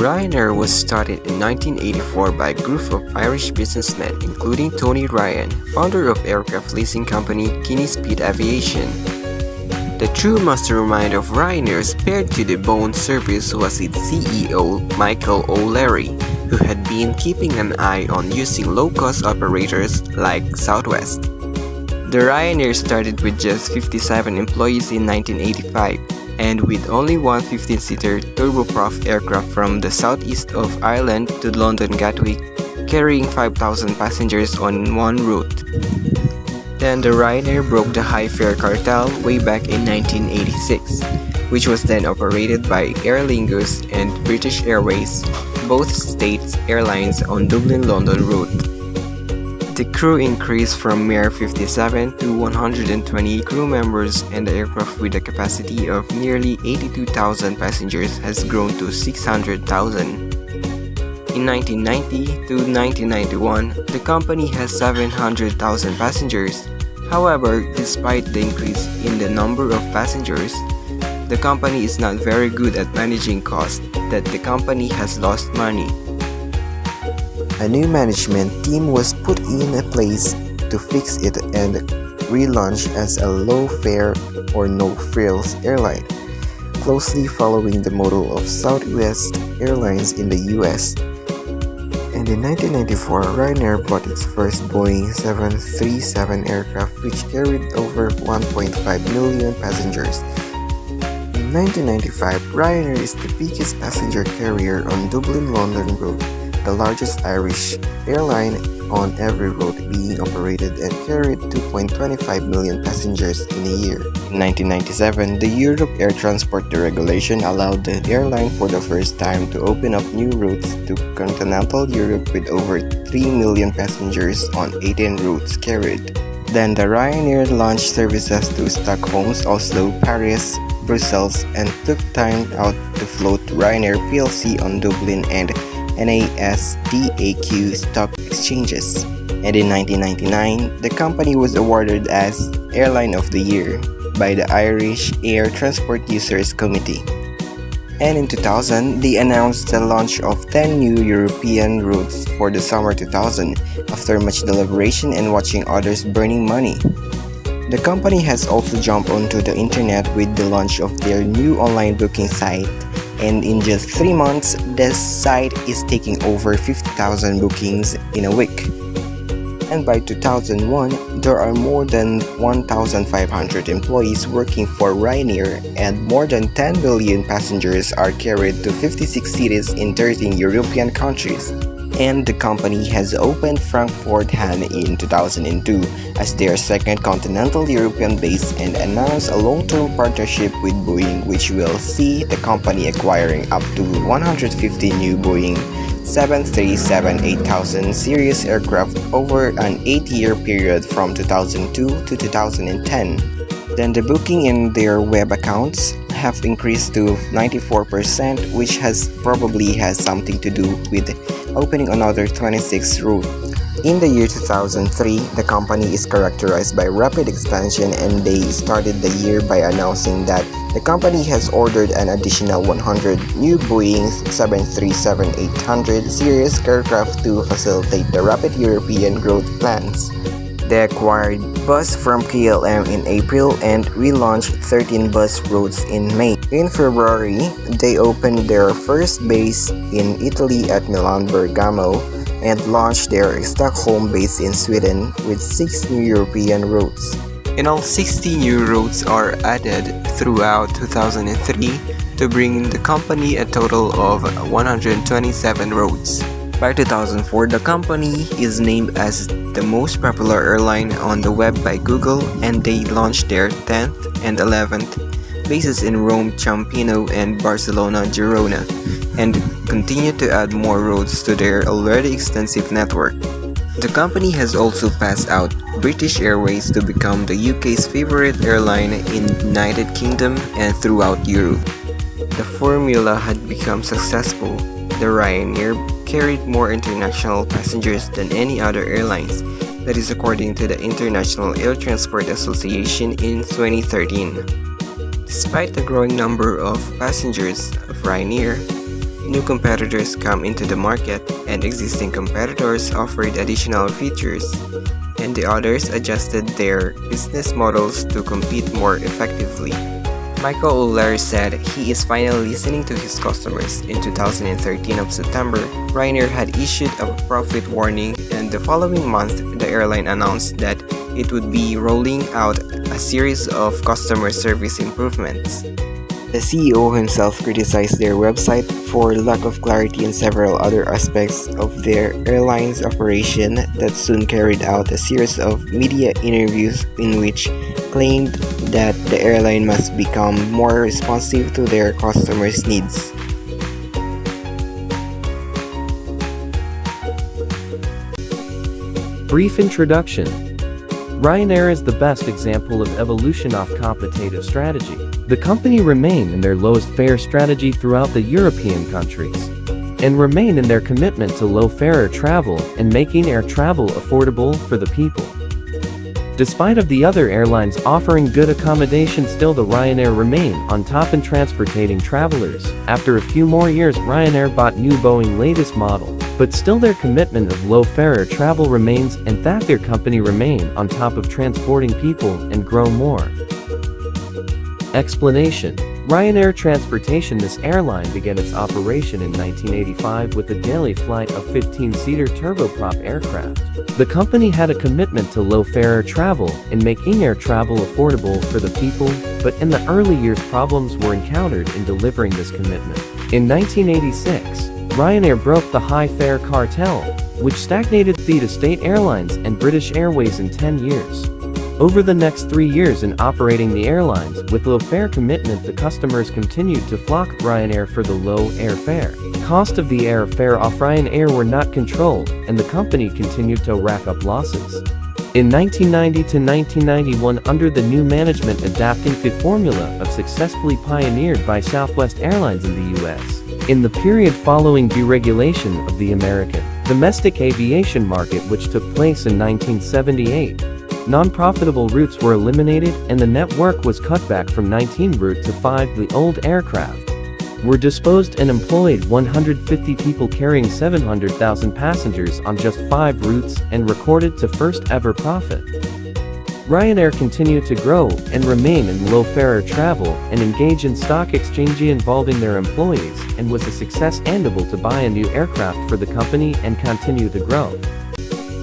Ryanair was started in 1984 by a group of Irish businessmen including Tony Ryan, founder of aircraft leasing company Kinney Speed Aviation. The true mastermind of Ryanair spared to the bone service was its CEO Michael O'Leary, who had been keeping an eye on using low-cost operators like Southwest. The Ryanair started with just 57 employees in 1985, and with only one 15-seater turboprop aircraft from the southeast of Ireland to London Gatwick, carrying 5,000 passengers on one route. Then the Ryanair broke the high-fare cartel way back in 1986, which was then operated by Aer Lingus and British Airways, both states airlines on Dublin-London route. The crew increased from mere 57 to 120 crew members, and the aircraft with a capacity of nearly 82,000 passengers has grown to 600,000. In 1990 to 1991, the company has 700,000 passengers. However, despite the increase in the number of passengers, the company is not very good at managing costs, that the company has lost money. A new management team was put in place to fix it and relaunch as a low-fare or no-frills airline, closely following the model of Southwest Airlines in the US. And in 1994, Ryanair bought its first Boeing 737 aircraft, which carried over 1.5 million passengers. In 1995, Ryanair is the biggest passenger carrier on Dublin-London route, the largest Irish airline on every route, being operated and carried 2.25 million passengers in a year. In 1997, the Europe Air Transport Deregulation allowed the airline for the first time to open up new routes to continental Europe with over 3 million passengers on 18 routes carried. Then the Ryanair launched services to Stockholm, Oslo, Paris, Brussels, and took time out to float Ryanair plc on Dublin and NASDAQ stock exchanges. And in 1999, the company was awarded as Airline of the Year by the Irish Air Transport Users Committee. And in 2000, they announced the launch of 10 new European routes for the summer 2000, after much deliberation and watching others burning money. The company has also jumped onto the internet with the launch of their new online booking site, and in just 3 months, the site is taking over 50,000 bookings in a week. And by 2001, there are more than 1,500 employees working for Ryanair, and more than 10 billion passengers are carried to 56 cities in 13 European countries. And the company has opened Frankfurt Hahn in 2002 as their second continental European base and announced a long-term partnership with Boeing, which will see the company acquiring up to 150 new Boeing 737-8000 series aircraft over an 8-year period from 2002 to 2010. Then the booking in their web accounts have increased to 94%, which probably has something to do with opening another 26 routes. In the year 2003, the company is characterized by rapid expansion, and they started the year by announcing that the company has ordered an additional 100 new Boeing 737-800 series aircraft to facilitate the rapid European growth plans. They acquired bus from KLM in April and relaunched 13 bus routes in May. In February, they opened their first base in Italy at Milan Bergamo and launched their Stockholm base in Sweden with 6 new European routes. In all, 60 new routes are added throughout 2003 to bring the company a total of 127 routes. By 2004, the company is named as the most popular airline on the web by Google, and they launched their 10th and 11th bases in Rome, Ciampino, and Barcelona, Girona, and continue to add more routes to their already extensive network. The company has also passed out British Airways to become the UK's favorite airline in United Kingdom and throughout Europe. The formula had become successful. The Ryanair carried more international passengers than any other airlines, that is according to the International Air Transport Association in 2013. Despite the growing number of passengers of Ryanair, new competitors come into the market and existing competitors offered additional features, and the others adjusted their business models to compete more effectively. Michael O'Leary said he is finally listening to his customers. In 2013 of September, Ryanair had issued a profit warning, and the following month, the airline announced that it would be rolling out a series of customer service improvements. The CEO himself criticized their website for lack of clarity and several other aspects of their airline's operation that soon carried out a series of media interviews in which claimed that the airline must become more responsive to their customers' needs. Brief introduction. Ryanair is the best example of evolution of competitive strategy. The company remained in their lowest fare strategy throughout the European countries, and remain in their commitment to low-fare air travel and making air travel affordable for the people. Despite of the other airlines offering good accommodation, still the Ryanair remain on top in transporting travelers. After a few more years, Ryanair bought new Boeing latest model, but still their commitment of low-fare air travel remains, and that their company remain on top of transporting people and grow more. Explanation. Ryanair Transportation. This airline began its operation in 1985 with a daily flight of 15-seater turboprop aircraft. The company had a commitment to low-fare air travel and making air travel affordable for the people, but in the early years problems were encountered in delivering this commitment. In 1986, Ryanair broke the high-fare cartel, which stagnated the State Airlines and British Airways in 10 years. Over the next 3 years in operating the airlines with low-fare commitment, the customers continued to flock Ryanair for the low airfare. Cost of the airfare off Ryanair were not controlled, and the company continued to rack up losses. In 1990 to 1991, under the new management, adapting the formula of successfully pioneered by Southwest Airlines in the U.S. In the period following deregulation of the American domestic aviation market, which took place in 1978, non-profitable routes were eliminated and the network was cut back from 19 routes to 5. The old aircraft were disposed and employed 150 people carrying 700,000 passengers on just 5 routes and recorded to first ever profit. Ryanair continued to grow and remain in low-fare travel and engage in stock exchange involving their employees, and was a success and able to buy a new aircraft for the company and continue to grow.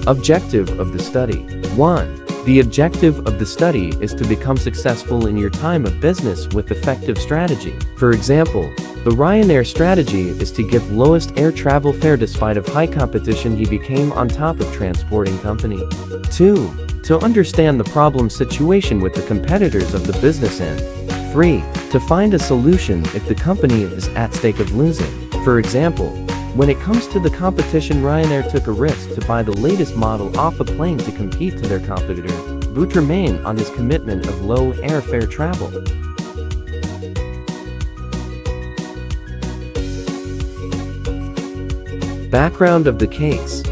Objective of the study. 1. The objective of the study is to become successful in your time of business with effective strategy. For example, the Ryanair strategy is to give lowest air travel fare despite of high competition. He became on top of transporting company. 2. To understand the problem situation with the competitors of the business end. 3. To find a solution if the company is at stake of losing. For example, when it comes to the competition, Ryanair took a risk to buy the latest model off a plane to compete to their competitor, but remain on his commitment of low airfare travel. Background of the case.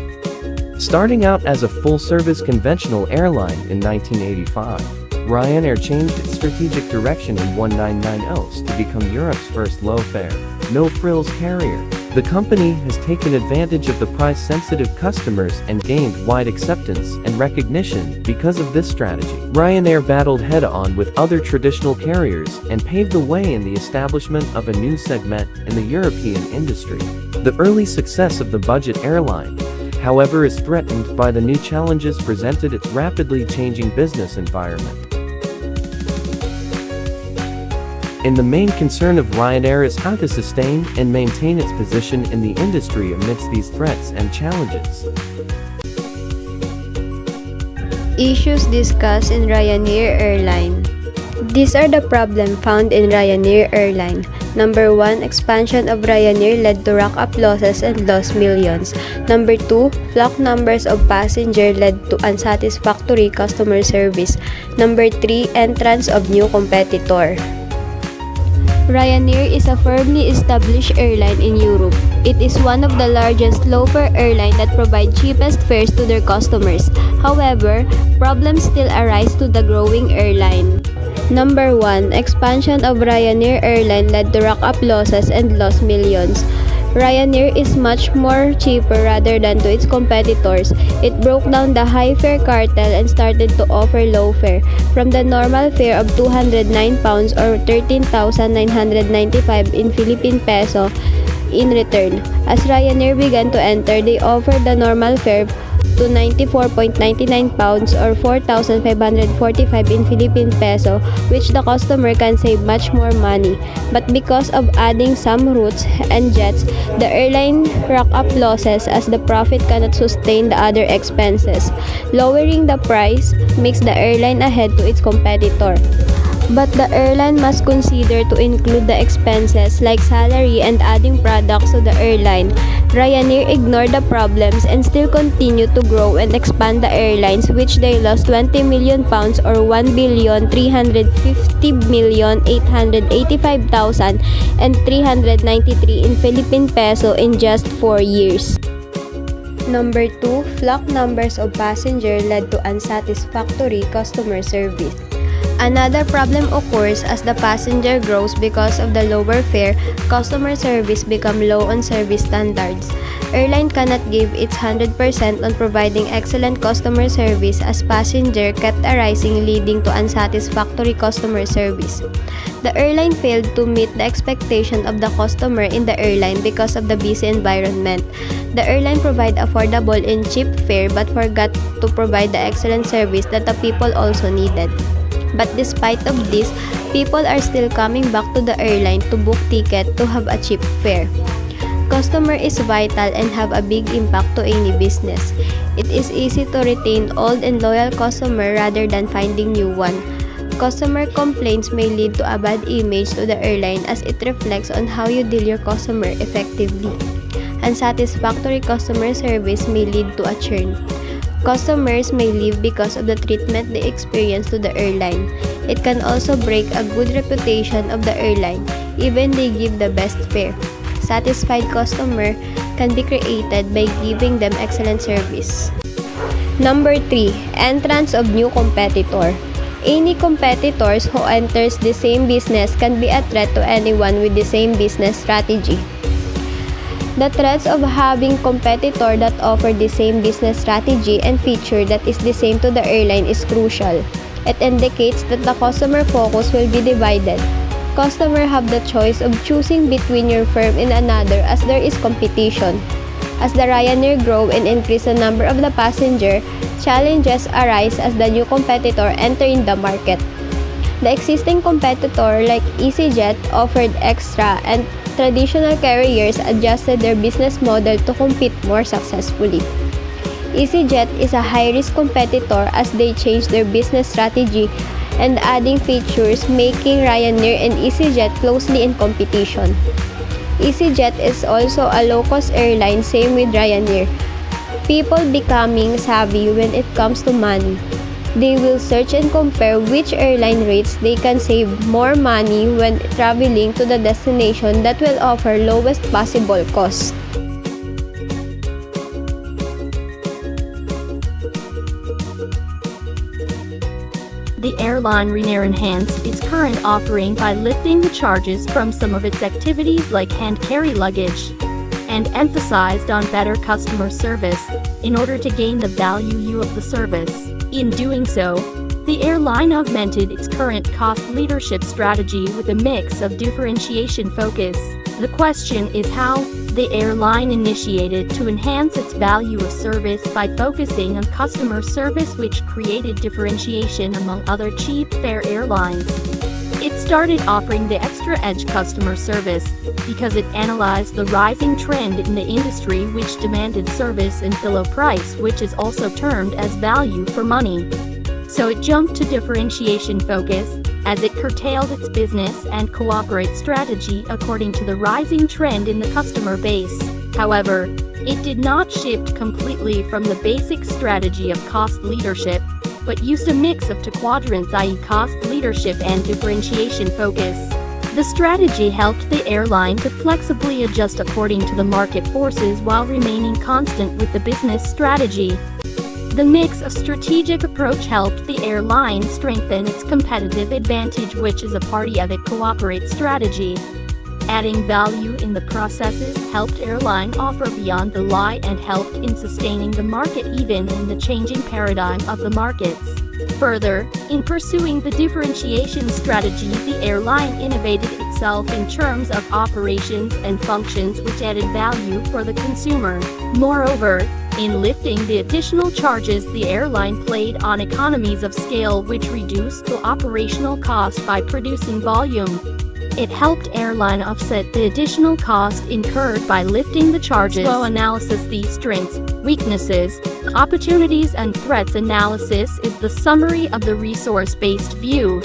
Starting out as a full-service conventional airline in 1985, Ryanair changed its strategic direction in 1990s to become Europe's first low-fare, no-frills carrier. The company has taken advantage of the price-sensitive customers and gained wide acceptance and recognition because of this strategy. Ryanair battled head-on with other traditional carriers and paved the way in the establishment of a new segment in the European industry. The early success of the budget airline, however, is threatened by the new challenges presented its rapidly changing business environment. And the main concern of Ryanair is how to sustain and maintain its position in the industry amidst these threats and challenges. Issues discussed in Ryanair Airline. These are the problems found in Ryanair Airline. Number 1, expansion of Ryanair led to rack up losses and lost millions. Number 2, flock numbers of passengers led to unsatisfactory customer service. Number 3, entrance of new competitor. Ryanair is a firmly established airline in Europe. It is one of the largest low-fare airlines that provide cheapest fares to their customers. However, problems still arise to the growing airline. Number 1, expansion of Ryanair Airline led to rack up losses and lost millions. Ryanair is much more cheaper rather than to its competitors. It broke down the high fare cartel and started to offer low fare, from the normal fare of £209 or 13,995 in Philippine peso. In return, as Ryanair began to enter, they offered the normal fare to £94.99 or 4,545 in Philippine peso, which the customer can save much more money. But because of adding some routes and jets, the airline racked up losses as the profit cannot sustain the other expenses. Lowering the price makes the airline ahead to its competitor. But the airline must consider to include the expenses like salary and adding products to the airline. Ryanair ignored the problems and still continued to grow and expand the airlines, which they lost £20 million or 1,350,885,393 in Philippine peso in just 4 years. Number 2, flock numbers of passengers led to unsatisfactory customer service. Another problem occurs as the passenger grows because of the lower fare, customer service become low on service standards. Airline cannot give its 100% on providing excellent customer service as passenger kept arising, leading to unsatisfactory customer service. The airline failed to meet the expectation of the customer in the airline because of the busy environment. The airline provide affordable and cheap fare but forgot to provide the excellent service that the people also needed. But despite of this, people are still coming back to the airline to book ticket to have a cheap fare. Customer is vital and have a big impact to any business. It is easy to retain old and loyal customer rather than finding new one. Customer complaints may lead to a bad image to the airline as it reflects on how you deal your customer effectively. Unsatisfactory customer service may lead to a churn. Customers may leave because of the treatment they experience to the airline. It can also break a good reputation of the airline, even they give the best fare. Satisfied customer can be created by giving them excellent service. Number 3, entrance of new competitor. Any competitors who enters the same business can be a threat to anyone with the same business strategy. The threats of having competitor that offer the same business strategy and feature that is the same to the airline is crucial. It indicates that the customer focus will be divided. Customer have the choice of choosing between your firm and another as there is competition. As the Ryanair grow and increase the number of the passenger, challenges arise as the new competitor enter in the market. The existing competitor like EasyJet offered extra and traditional carriers adjusted their business model to compete more successfully. EasyJet is a high-risk competitor as they changed their business strategy and adding features, making Ryanair and EasyJet closely in competition. EasyJet is also a low-cost airline, same with Ryanair. People becoming savvy when it comes to money. They will search and compare which airline rates they can save more money when traveling to the destination that will offer lowest possible cost. The airline Ryanair enhanced its current offering by lifting the charges from some of its activities like hand-carry luggage, and emphasized on better customer service in order to gain the value of the service. In doing so, the airline augmented its current cost leadership strategy with a mix of differentiation focus. The question is how the airline initiated to enhance its value of service by focusing on customer service, which created differentiation among other cheap fare airlines. It started offering the extra edge customer service because it analyzed the rising trend in the industry which demanded service and below price, which is also termed as value for money. So it jumped to differentiation focus as it curtailed its business and cooperate strategy according to the rising trend in the customer base. However, it did not shift completely from the basic strategy of cost leadership, but used a mix of two quadrants, i.e. cost leadership and differentiation focus. The strategy helped the airline to flexibly adjust according to the market forces while remaining constant with the business strategy. The mix of strategic approach helped the airline strengthen its competitive advantage, which is a part of its cooperate strategy. Adding value in the processes helped airline offer beyond the lie and helped in sustaining the market even in the changing paradigm of the markets. Further, in pursuing the differentiation strategy, the airline innovated itself in terms of operations and functions which added value for the consumer. Moreover, in lifting the additional charges, the airline played on economies of scale which reduced the operational cost by producing volume. It helped airline offset the additional cost incurred by lifting the charges. SWOT analysis. The strengths, weaknesses, opportunities and threats analysis is the summary of the resource-based view.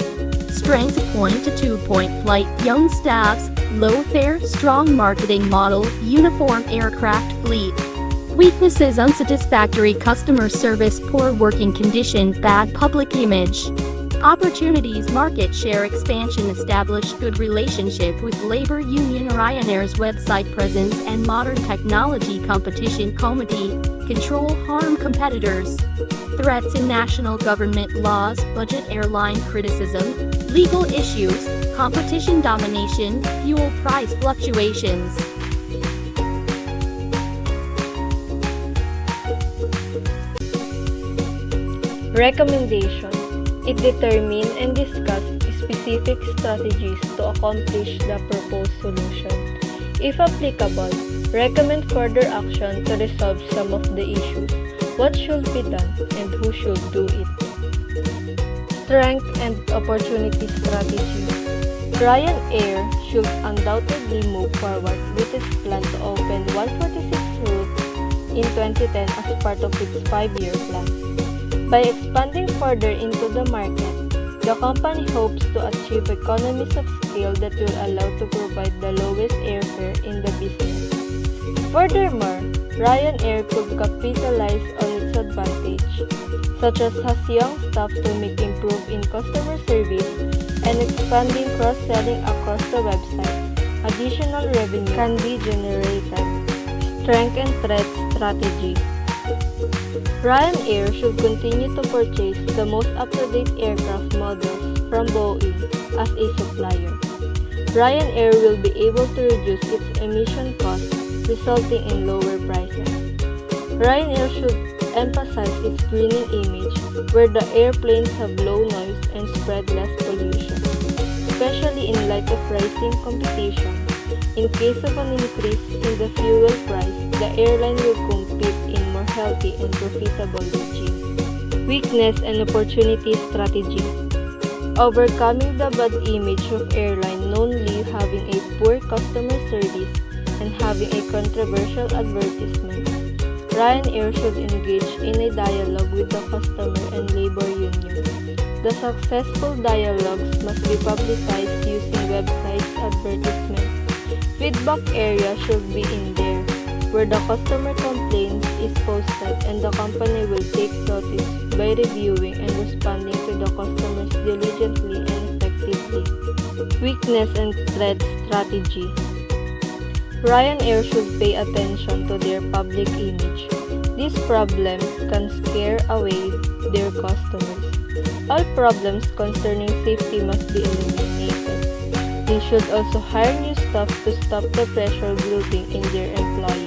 Strengths: point-to-2-point flight, young staffs, low fare, strong marketing model, uniform aircraft fleet. Weaknesses: unsatisfactory customer service, poor working condition, bad public image. Opportunities: market share expansion, establish good relationship with labor union, Ryanair's website presence and modern technology, competition committee, control harm competitors. Threats: in national government laws, budget, airline criticism, legal issues, competition domination, fuel price fluctuations. Recommendation: it determine and discuss specific strategies to accomplish the proposed solution. If applicable, recommend further action to resolve some of the issues. What should be done and who should do it? Strength and opportunity strategy. Ryanair should undoubtedly move forward with its plan to open 146 routes in 2010 as part of its 5-year plan. By expanding further into the market, the company hopes to achieve economies of scale that will allow to provide the lowest airfare in the business. Furthermore, Ryanair could capitalize on its advantage, such as has young staff to make improve in customer service and expanding cross-selling across the website. Additional revenue can be generated. Strength and threat strategy. Ryanair should continue to purchase the most up-to-date aircraft models from Boeing as a supplier. Ryanair will be able to reduce its emission costs, resulting in lower prices. Ryanair should emphasize its greening image, where the airplanes have low noise and spread less pollution, especially in light of rising competition. In case of an increase in the fuel price, the airline will compete in more healthy and profitable regime. Weakness and opportunity strategy. Overcoming the bad image of airline knownly having a poor customer service and having a controversial advertisement, Ryanair should engage in a dialogue with the customer and labor union. The successful dialogues must be publicized using websites advertisements. Feedback area should be in there, where the customer complaint is posted and the company will take notice by reviewing and responding to the customers diligently and effectively. Weakness and threat strategy. Ryanair should pay attention to their public image. These problems can scare away their customers. All problems concerning safety must be eliminated. They should also hire new staff to stop the pressure building in their employees.